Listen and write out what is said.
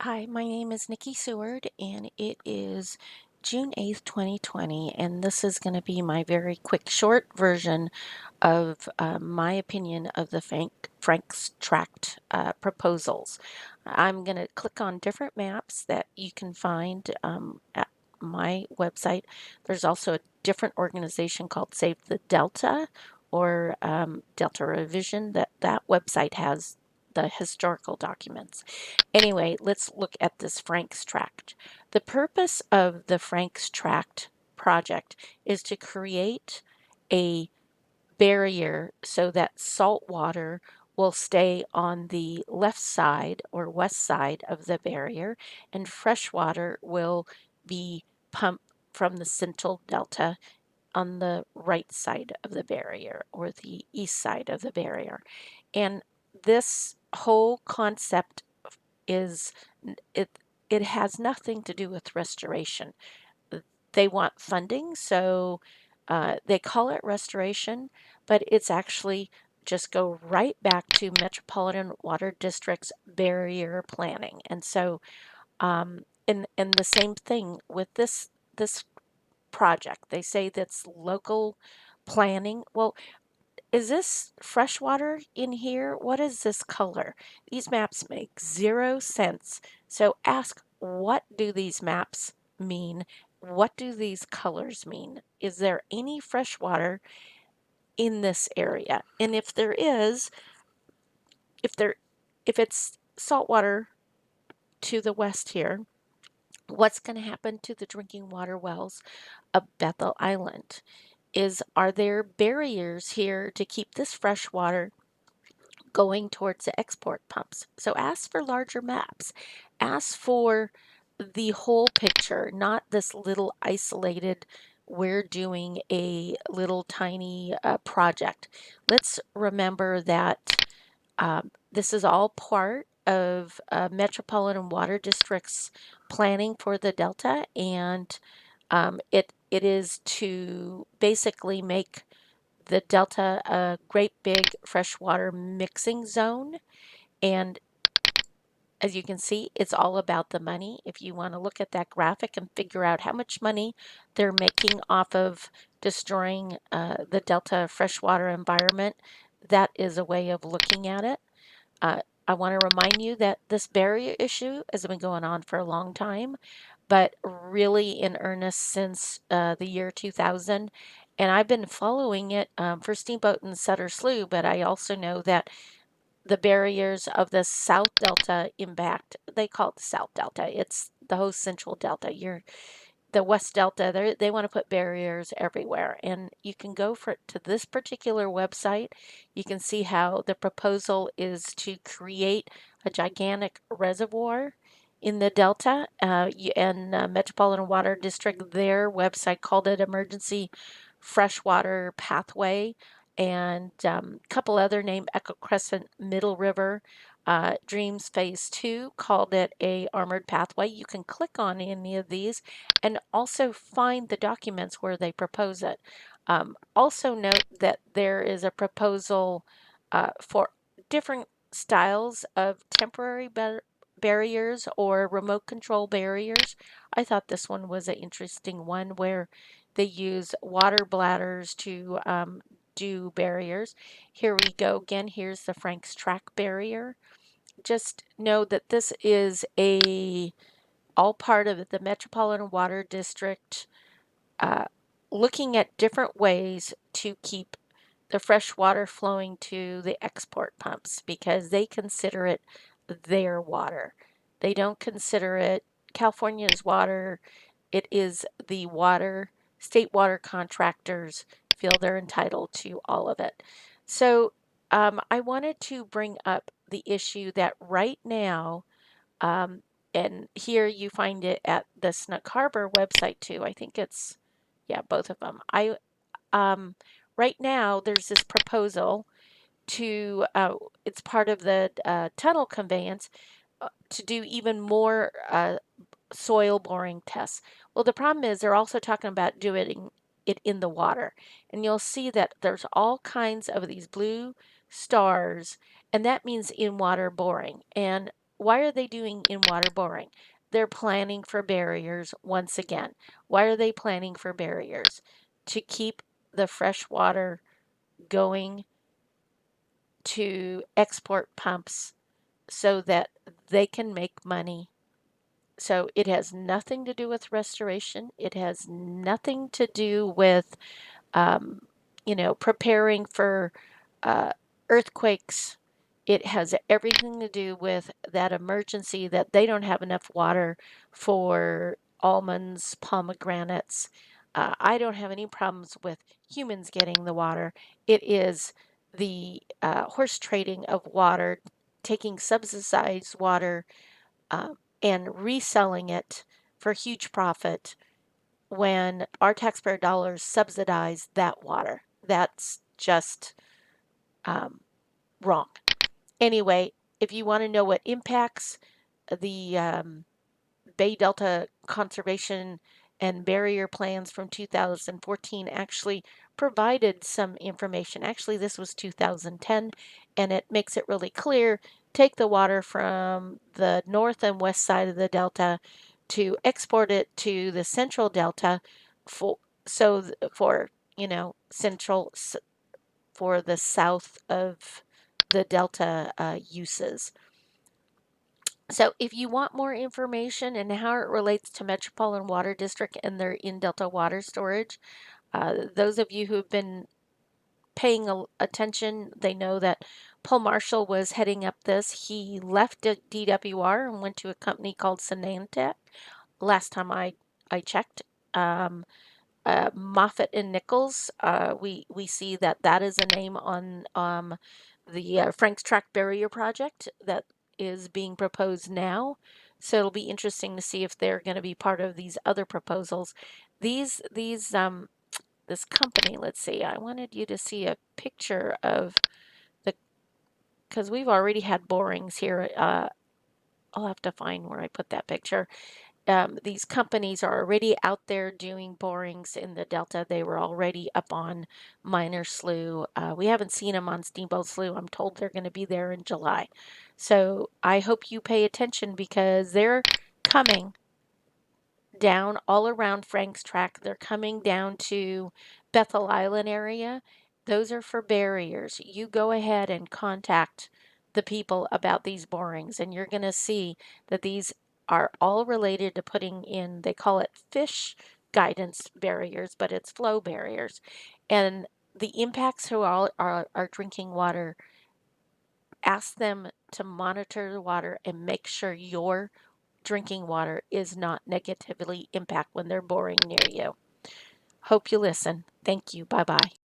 Hi, my name is Nikki Seward, and it is June 8th, 2020, and this is going to be my very quick, short version of my opinion of the Franks Tract proposals. I'm going to click on different maps that you can find at my website. There's also a different organization called Save the Delta or Delta Revision. That website has the historical documents. Anyway, let's look at this Franks Tract. The purpose of the Franks Tract project is to create a barrier so that salt water will stay on the left side or west side of the barrier, and fresh water will be pumped from the Central Delta on the right side of the barrier or the east side of the barrier. And this whole concept is it it has nothing to do with restoration. They want funding, so they call it restoration, but it's actually just go right back to Metropolitan Water District's barrier planning. And so, and the same thing with this project. They say that's local planning. Well, is this freshwater in here? What is this color? These maps make zero sense. So ask, what do these maps mean? What do these colors mean? Is there any freshwater in this area? And if there is, if there if it's saltwater to the west here, what's going to happen to the drinking water wells of Bethel Island? Are there barriers here to keep this fresh water going towards the export pumps? So ask for larger maps. Ask for the whole picture, not this little isolated, we're doing a little tiny project. Let's remember that this is all part of Metropolitan Water District's planning for the Delta, and it is to basically make the Delta a great big freshwater mixing zone. And as you can see, it's all about the money. If you want to look at that graphic and figure out how much money they're making off of destroying the Delta freshwater environment, that is a way of looking at it. I want to remind you that this barrier issue has been going on for a long time, but really in earnest since the year 2000. And I've been following it for Steamboat and Sutter Slough, but I also know that the barriers of the South Delta impact, they call it the South Delta. It's the whole Central Delta. The West Delta, they want to put barriers everywhere. And you can go to this particular website. You can see how the proposal is to create a gigantic reservoir in the Delta. And Metropolitan Water District, their website called it Emergency Freshwater Pathway. And a couple other named Echo Crescent Middle River. Dreams Phase 2 called it a armored pathway. You can click on any of these and also find the documents where they propose it. Also note that there is a proposal for different styles of temporary barriers or remote control barriers. I thought this one was an interesting one where they use water bladders to do barriers. Here we go again. Here's the Franks Tract barrier. Just know that this is all part of the Metropolitan Water District uh, looking at different ways to keep the fresh water flowing to the export pumps because they consider it their water. They don't consider it California's water. It is the water, state water contractors feel they're entitled to all of it. So I wanted to bring up the issue that right now, um, and here you find it at the Snook Harbor website too. I think it's, yeah, both of them. Um, right now there's this proposal to, it's part of the tunnel conveyance to do even more soil boring tests. Well, the problem is they're also talking about doing it in the water. And you'll see that there's all kinds of these blue stars, and that means in water boring. And why are they doing in-water boring? They're planning for barriers once again. Why are they planning for barriers? To keep the fresh water going to export pumps so that they can make money. So it has nothing to do with restoration. It has nothing to do with, um, preparing for uh, earthquakes. It has everything to do with that emergency that they don't have enough water for almonds, pomegranates. I don't have any problems with humans getting the water. It is the horse trading of water, taking subsidized water and reselling it for huge profit when our taxpayer dollars subsidize that water. That's just um, wrong. Anyway, if you want to know what impacts the Bay Delta Conservation and Barrier Plans from 2014 actually provided some information. Actually, this was 2010, and it makes it really clear. Take the water from the north and west side of the delta to export it to the central delta for for central for the south of the delta uses. So if you want more information and how it relates to Metropolitan Water District and their in-delta water storage, those of you who have been paying attention, they know that Paul Marshall was heading up this. He left DWR and went to a company called Symantec. Last time I checked, Moffett and Nichols. We see that that is a name on the Franks Tract barrier project that is being proposed now. So it'll be interesting to see if they're going to be part of these other proposals. These this company. Let's see. I wanted you to see a picture of the because we've already had borings here. I'll have to find where I put that picture. These companies are already out there doing borings in the Delta. They were already up on Miner Slough. We haven't seen them on Steamboat Slough. I'm told they're going to be there in July. So I hope you pay attention because they're coming down all around Franks Tract. They're coming down to Bethel Island area. Those are for barriers. You go ahead and contact the people about these borings, and you're going to see that these are all related to putting in, they call it fish guidance barriers, but it's flow barriers. And the impacts to our drinking water, ask them to monitor the water and make sure your drinking water is not negatively impacted when they're boring near you. Hope you listen. Thank you. Bye bye.